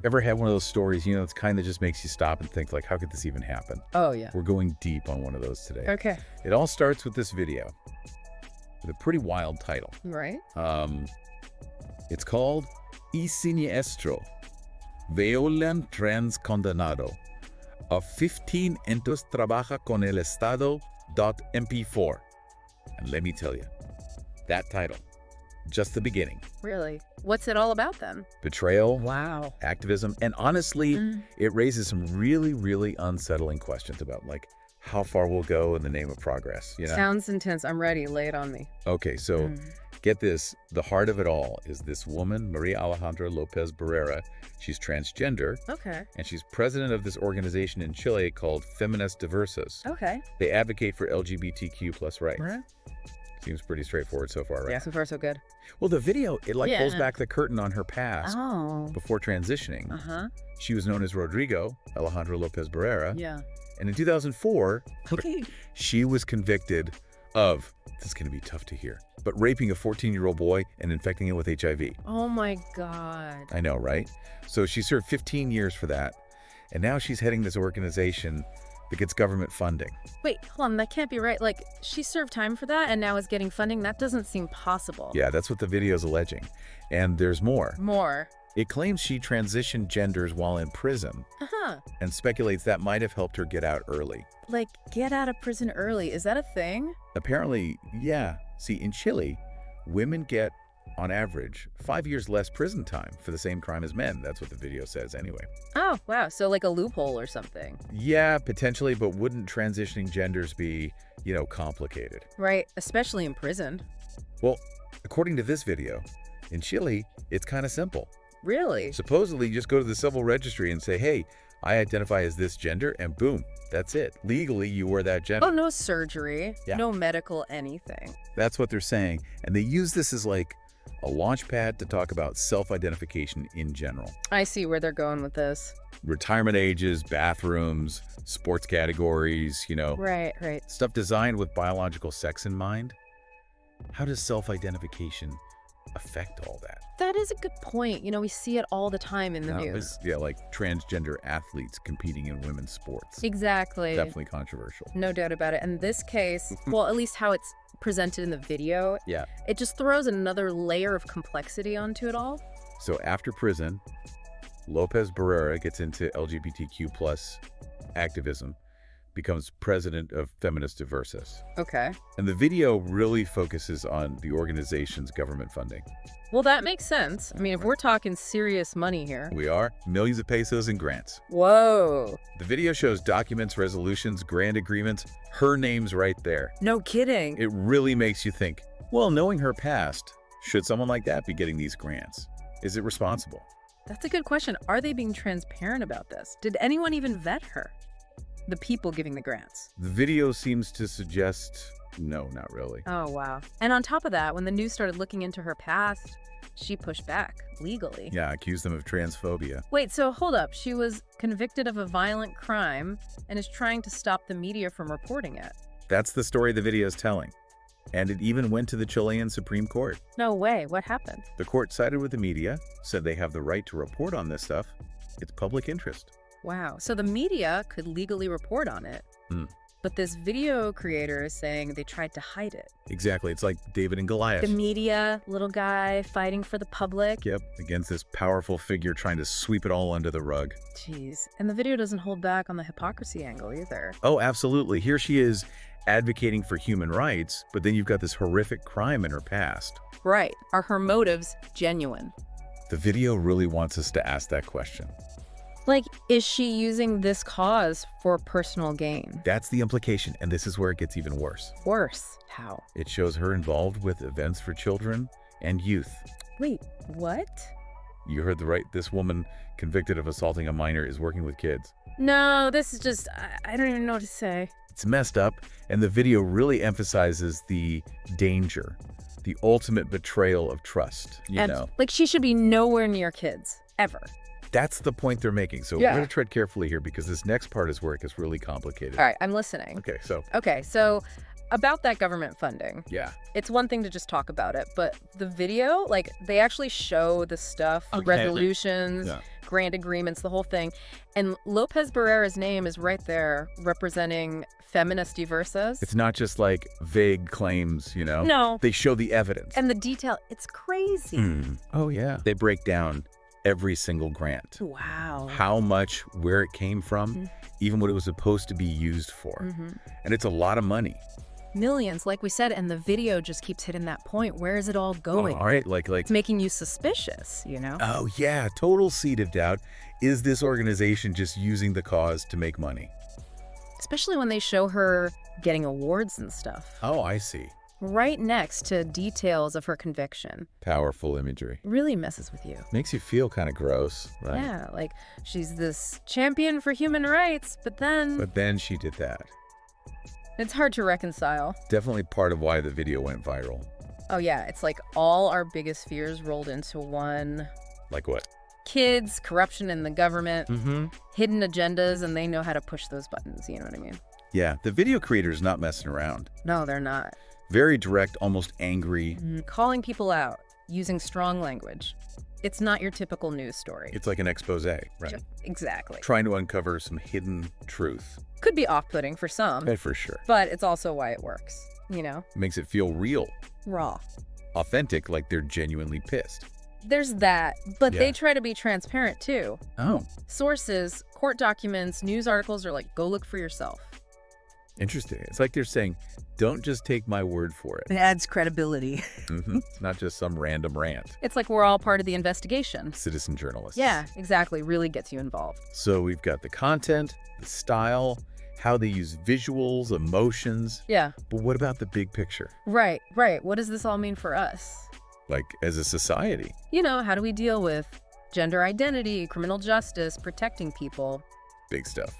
Ever had one of those stories, it's kind of just makes you stop and think, like, how could this even happen? Oh, yeah. We're going deep on one of those today. Okay. It all starts with this video with a pretty wild title. Right. It's called SINISTER, Violan Trans Condenado. A 15 entos trabaja con el Estado .mp4. And let me tell you, that title, just the beginning. Really? What's it all about then? Betrayal, Wow. activism, and honestly, it raises some really, really unsettling questions about, like, how far we'll go in the name of progress, Sounds intense. I'm ready. Lay it on me. Okay, so get this. The heart of it all is this woman, Maria Alejandra Lopez Barrera. She's transgender. Okay. And she's president of this organization in Chile called SINISTER. Okay. They advocate for LGBTQ plus rights. Right. Seems pretty straightforward so far, right? Yeah, so far so good. Well, the video, it pulls back the curtain on her past Oh. before transitioning. Uh-huh. She was known as Rodrigo Alejandro Lopez Barrera. Yeah. And in 2004, Okay. she was convicted of, this is going to be tough to hear, but raping a 14-year-old boy and infecting him with HIV. Oh my God. I know, right? So she served 15 years for that. And now she's heading this organization that gets government funding. Wait, hold on. That can't be right. Like, she served time for that and now is getting funding? That doesn't seem possible. Yeah, that's what the video is alleging. And there's more. More. It claims she transitioned genders while in prison Uh-huh. and speculates that might have helped her get out early. Like, get out of prison early. Is that a thing? Apparently, yeah. See, in Chile, women get, on average, 5 years less prison time for the same crime as men. That's what the video says anyway. Oh, wow. So like a loophole or something. Yeah, potentially, but wouldn't transitioning genders be, complicated? Right. Especially in prison. Well, according to this video, in Chile, it's kind of simple. Really? Supposedly, you just go to the civil registry and say, hey, I identify as this gender, and boom, that's it. Legally, you were that gender. Oh, no surgery. Yeah. No medical anything. That's what they're saying. And they use this as like a launch pad to talk about self-identification in general. I see where they're going with this. Retirement ages, bathrooms, sports categories, Right, right. stuff designed with biological sex in mind. How does self-identification affect all that? That is a good point. We see it all the time in the news. Yeah, like transgender athletes competing in women's sports. Exactly. Definitely controversial. No doubt about it. In this case, well, at least how it's presented in the video, Yeah. it just throws another layer of complexity onto it all. So after prison, Lopez Barrera gets into LGBTQ plus activism, becomes president of SINISTER. Okay. And the video really focuses on the organization's government funding. Well, that makes sense. I mean, if we're talking serious money here. We are millions of pesos in grants. Whoa. The video shows documents, resolutions, grant agreements. Her name's right there. No kidding. It really makes you think, well, knowing her past, should someone like that be getting these grants? Is it responsible? That's a good question. Are they being transparent about this? Did anyone even vet her? The people giving the grants. The video seems to suggest, no, not really. Oh, wow. And on top of that, when the news started looking into her past, she pushed back legally. Yeah, accused them of transphobia. Wait, so hold up. She was convicted of a violent crime and is trying to stop the media from reporting it. That's the story the video is telling. And it even went to the Chilean Supreme Court. No way. What happened? The court sided with the media, said they have the right to report on this stuff. It's public interest. Wow. So the media could legally report on it. But this video creator is saying they tried to hide it. Exactly. It's like David and Goliath. The media, little guy fighting for the public. Yep, against this powerful figure trying to sweep it all under the rug. Jeez. And the video doesn't hold back on the hypocrisy angle either. Oh, absolutely. Here she is advocating for human rights, but then you've got this horrific crime in her past. Right. Are her motives genuine? The video really wants us to ask that question. Like, is she using this cause for personal gain? That's the implication, and this is where it gets even worse. Worse. How? It shows her involved with events for children and youth. Wait, what? You heard the right. This woman convicted of assaulting a minor is working with kids. No, this is just, I don't even know what to say. It's messed up, and the video really emphasizes the danger, the ultimate betrayal of trust, you know. Like, she should be nowhere near kids, ever. That's the point they're making. So Yeah. we're going to tread carefully here because this next part is where it gets really complicated. All right, I'm listening. Okay, so About that government funding. Yeah. It's one thing to just talk about it, but the video, like, they actually show the stuff, Okay. resolutions, Yeah. grant agreements, the whole thing. And Lopez Barrera's name is right there representing feminist diversas. It's not just like vague claims, you know? No. They show the evidence. And the detail, it's crazy. Oh, yeah. They break down every single grant. Wow. How much, where it came from, even what it was supposed to be used for. And it's a lot of money. Millions, like we said, and the video just keeps hitting that point. Where is it all going? All right, like It's making you suspicious, you know? oh yeah, total seed of doubt. Is this organization just using the cause to make money? Especially when they show her getting awards and stuff. Oh, I see. Right next to details of her conviction. Powerful imagery. Really messes with you. Makes you feel kind of gross, right? Yeah, like she's this champion for human rights, but then she did that. it's hard to reconcile. Definitely part of why the video went viral. Oh yeah, it's like all our biggest fears rolled into one. Like what? Kids, corruption in the government, Mm-hmm. hidden agendas, and they know how to push those buttons, you know what I mean? Yeah, the video creator's not messing around. No, they're not. Very direct, almost angry. Calling people out, using strong language. It's not your typical news story. It's like an expose, right? Exactly. Trying to uncover some hidden truth. Could be off-putting for some, For sure. but it's also why it works, you know? Makes it feel real, Raw. authentic, like they're genuinely pissed. There's that, but Yeah. they try to be transparent too. Oh, Sources, court documents, news articles are like, go look for yourself. interesting. It's like they're saying, don't just take my word for it. It adds credibility. It's not just some random rant. It's like we're all part of the investigation. Citizen journalists. Yeah, exactly. Really gets you involved. So we've got the content, the style, how they use visuals, emotions. Yeah, But what about the big picture? right. What does this all mean for us? Like, as a society? You know, how do we deal with gender identity, criminal justice, protecting people? Big stuff.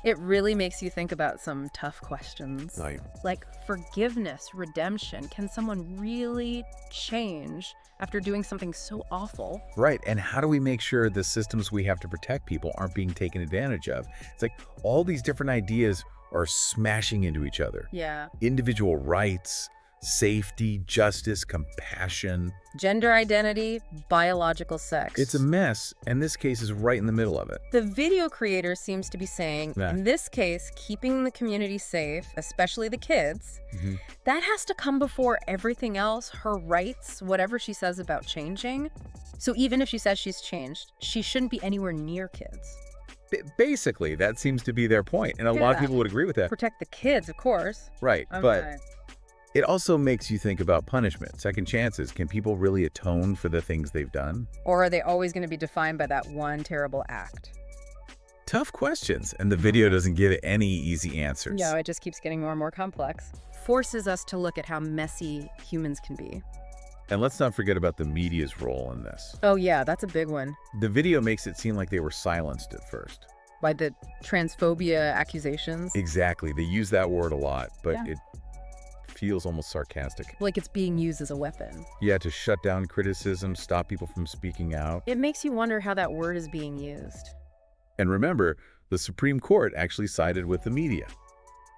It really makes you think about some tough questions. Like forgiveness, redemption. Can someone really change after doing something so awful? Right. And how do we make sure the systems we have to protect people aren't being taken advantage of? It's like all these different ideas are smashing into each other. Yeah. Individual rights, safety, justice, compassion. Gender identity, biological sex. It's a mess, and this case is right in the middle of it. The video creator seems to be saying, Yeah. in this case, keeping the community safe, especially the kids, that has to come before everything else, her rights, whatever she says about changing. So even if she says she's changed, she shouldn't be anywhere near kids. Basically, that seems to be their point, and a lot of Yeah. people would agree with that. Protect the kids, of course. Right, Okay. but it also makes you think about punishment, second chances. Can people really atone for the things they've done? Or are they always going to be defined by that one terrible act? Tough questions, and the video doesn't give any easy answers. No, it just keeps getting more and more complex. Forces us to look at how messy humans can be. And let's not forget about the media's role in this. Oh yeah, that's a big one. The video makes it seem like they were silenced at first. By the transphobia accusations. Exactly, they use that word a lot, but Yeah. it feels almost sarcastic. Like it's being used as a weapon. Yeah, to shut down criticism, stop people from speaking out. It makes you wonder how that word is being used. And remember, the Supreme Court actually sided with the media.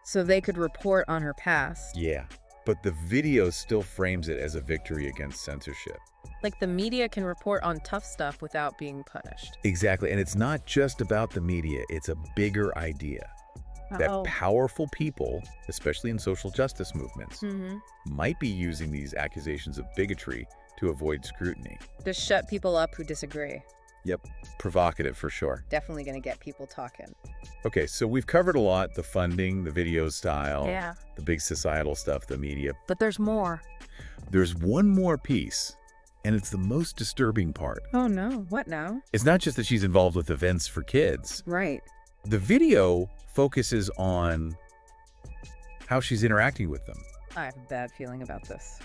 So they could report on her past. Yeah, but the video still frames it as a victory against censorship. Like the media can report on tough stuff without being punished. Exactly, and it's not just about the media, it's a bigger idea. That powerful people, especially in social justice movements, might be using these accusations of bigotry to avoid scrutiny. To shut people up who disagree. Yep, provocative for sure. Definitely going to get people talking. Okay, so we've covered a lot, the funding, the video style, Yeah. the big societal stuff, the media. But there's more. There's one more piece, and it's the most disturbing part. Oh no, what now? It's not just that she's involved with events for kids. Right. The video focuses on how she's interacting with them. I have a bad feeling about this.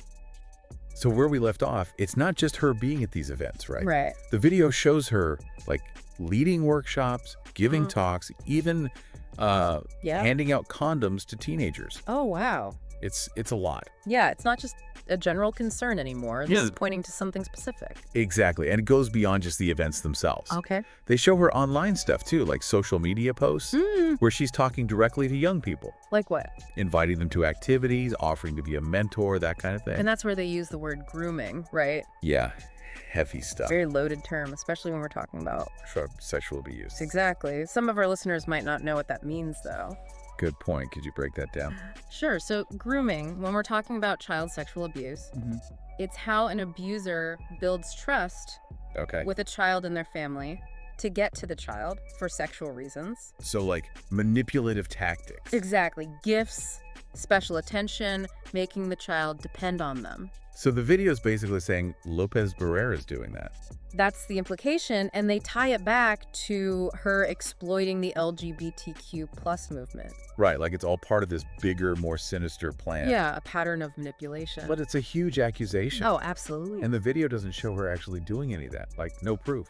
So where we left off, it's not just her being at these events, right? Right. The video shows her like leading workshops, giving talks, even handing out condoms to teenagers. Oh, wow. It's a lot. Yeah, it's not just a general concern anymore. This Yeah. is pointing to something specific. Exactly. And it goes beyond just the events themselves. Okay. They show her online stuff too, like social media posts, where she's talking directly to young people, Like what? inviting them to activities, offering to be a mentor, that kind of thing. And that's where they use the word grooming, right? Yeah, heavy stuff. Very loaded term, especially when we're talking about. Sexual abuse. Exactly. Some of our listeners might not know what that means, though. Good point. Could you break that down? Sure. So grooming, when we're talking about child sexual abuse, it's how an abuser builds trust Okay. with a child and their family to get to the child for sexual reasons. So like manipulative tactics. Exactly. Gifts, special attention, making the child depend on them. So the video is basically saying Lopez Barrera is doing that. That's the implication, and they tie it back to her exploiting the LGBTQ plus movement. Right, like it's all part of this bigger, more sinister plan. Yeah, a pattern of manipulation. But it's a huge accusation. Oh, absolutely. And the video doesn't show her actually doing any of that, like no proof.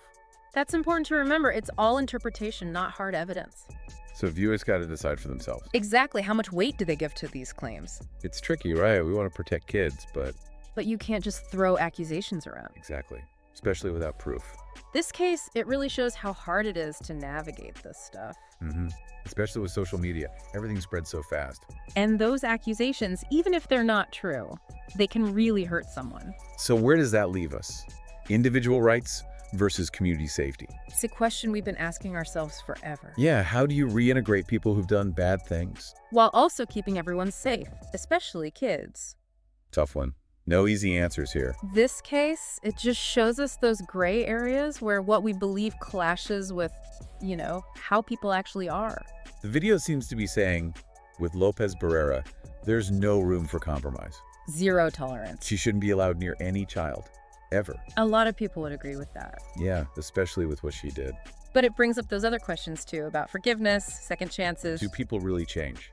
That's important to remember. It's all interpretation, not hard evidence. So viewers got to decide for themselves. Exactly. How much weight do they give to these claims? It's tricky, right? We want to protect kids, but... But you can't just throw accusations around. Exactly. Especially without proof. This case, it really shows how hard it is to navigate this stuff. Especially with social media. Everything spreads so fast. And those accusations, even if they're not true, they can really hurt someone. So where does that leave us? Individual rights versus community safety. It's a question we've been asking ourselves forever. Yeah, how do you reintegrate people who've done bad things? While also keeping everyone safe, especially kids. Tough one. No easy answers here. This case, it just shows us those gray areas where what we believe clashes with, how people actually are. The video seems to be saying, with Lopez Barrera, there's no room for compromise. Zero tolerance. She shouldn't be allowed near any child, ever. A lot of people would agree with that. Yeah, especially with what she did. But it brings up those other questions too about forgiveness, second chances. Do people really change?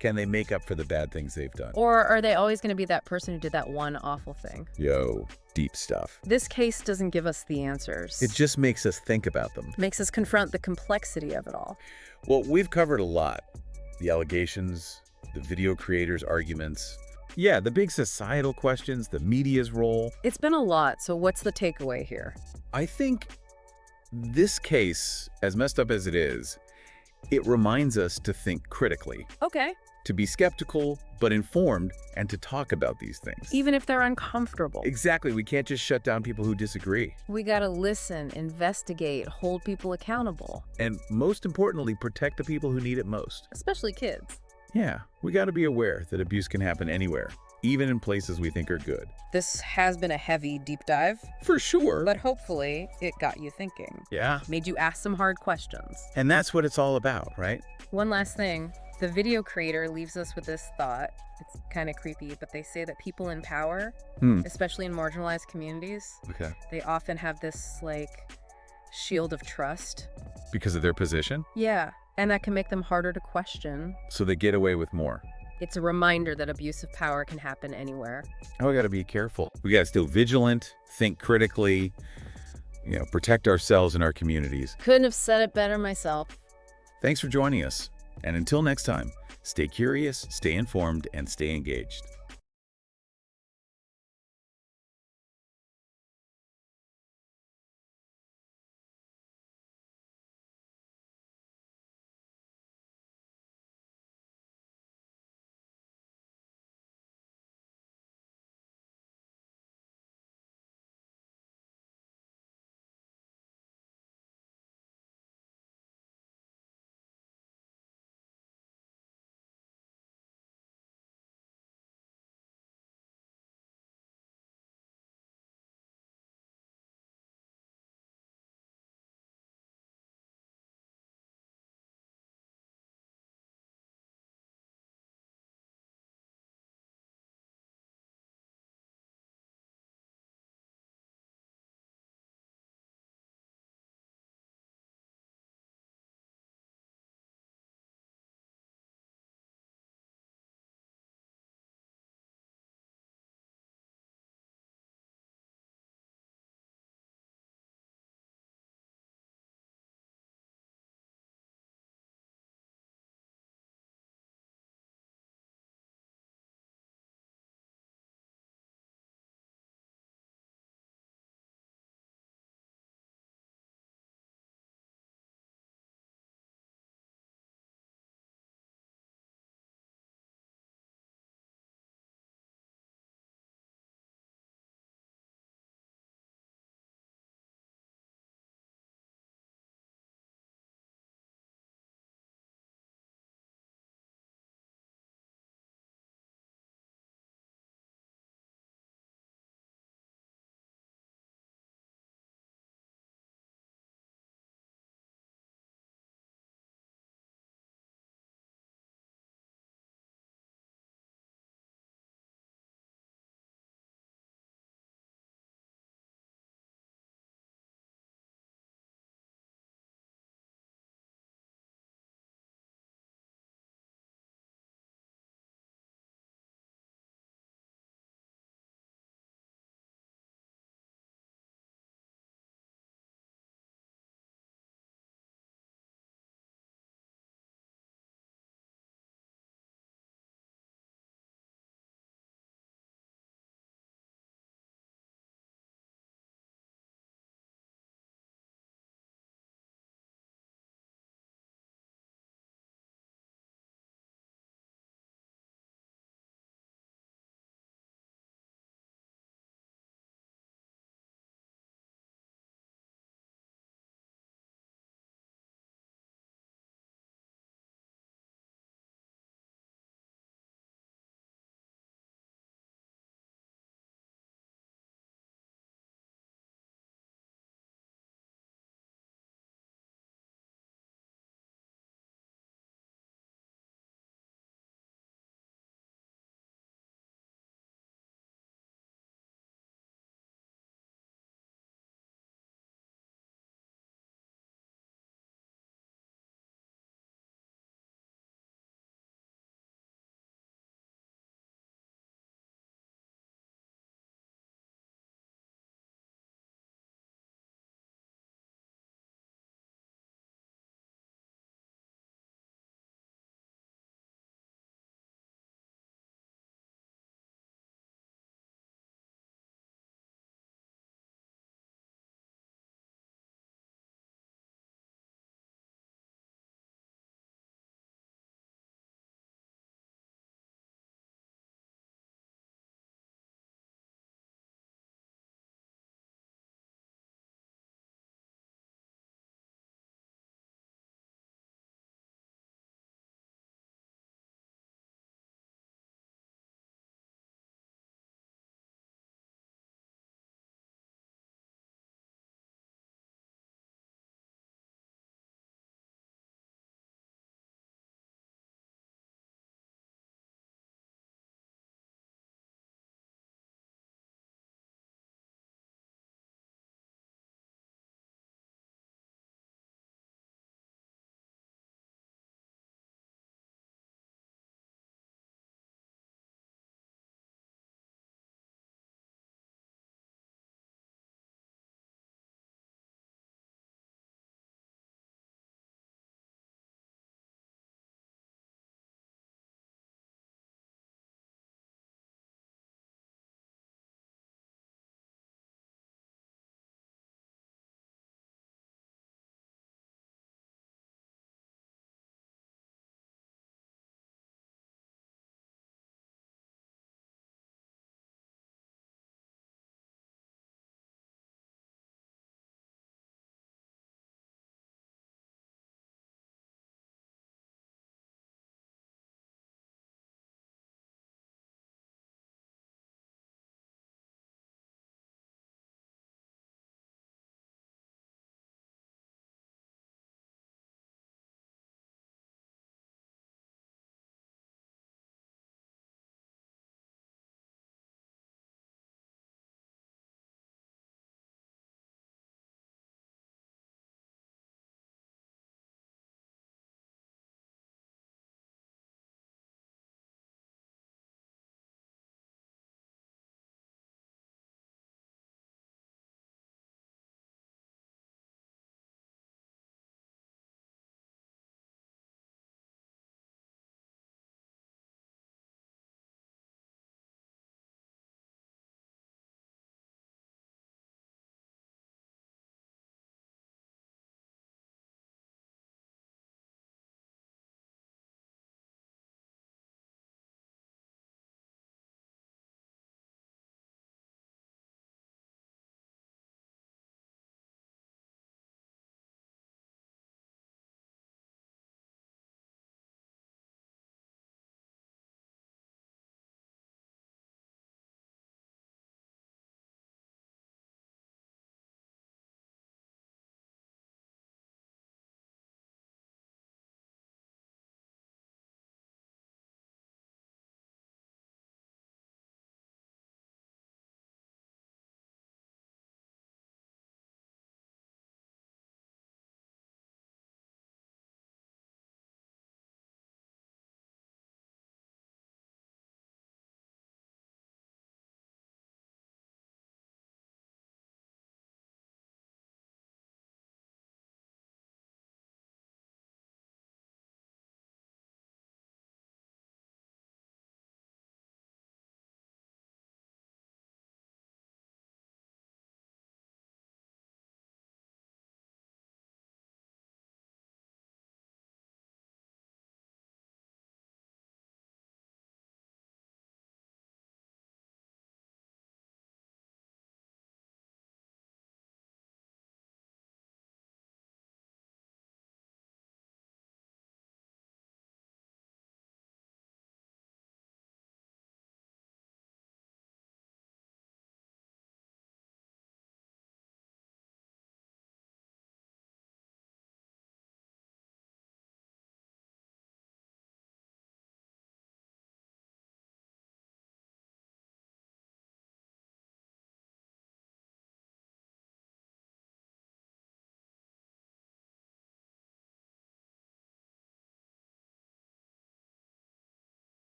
Can they make up for the bad things they've done? Or are they always going to be that person who did that one awful thing? Yo, deep stuff. This case doesn't give us the answers. It just makes us think about them. Makes us confront the complexity of it all. Well, we've covered a lot. The allegations, the video creators' arguments. Yeah, the big societal questions, the media's role. It's been a lot, so what's the takeaway here? I think this case, as messed up as it is, it reminds us to think critically. Okay. To be skeptical, but informed, and to talk about these things. Even if they're uncomfortable. Exactly. We can't just shut down people who disagree. We gotta listen, investigate, hold people accountable. And most importantly, protect the people who need it most. Especially kids. Yeah, we gotta be aware that abuse can happen anywhere, even in places we think are good. This has been a heavy deep dive. For sure. But hopefully, it got you thinking. Yeah. Made you ask some hard questions. And that's what it's all about, right? One last thing. The video creator leaves us with this thought. It's kind of creepy, but they say that people in power, especially in marginalized communities, they often have this, shield of trust. Because of their position? Yeah, and that can make them harder to question. So they get away with more. It's a reminder that abuse of power can happen anywhere. Oh, we gotta be careful. We gotta stay vigilant, think critically, protect ourselves and our communities. Couldn't have said it better myself. Thanks for joining us. And until next time, stay curious, stay informed, and stay engaged.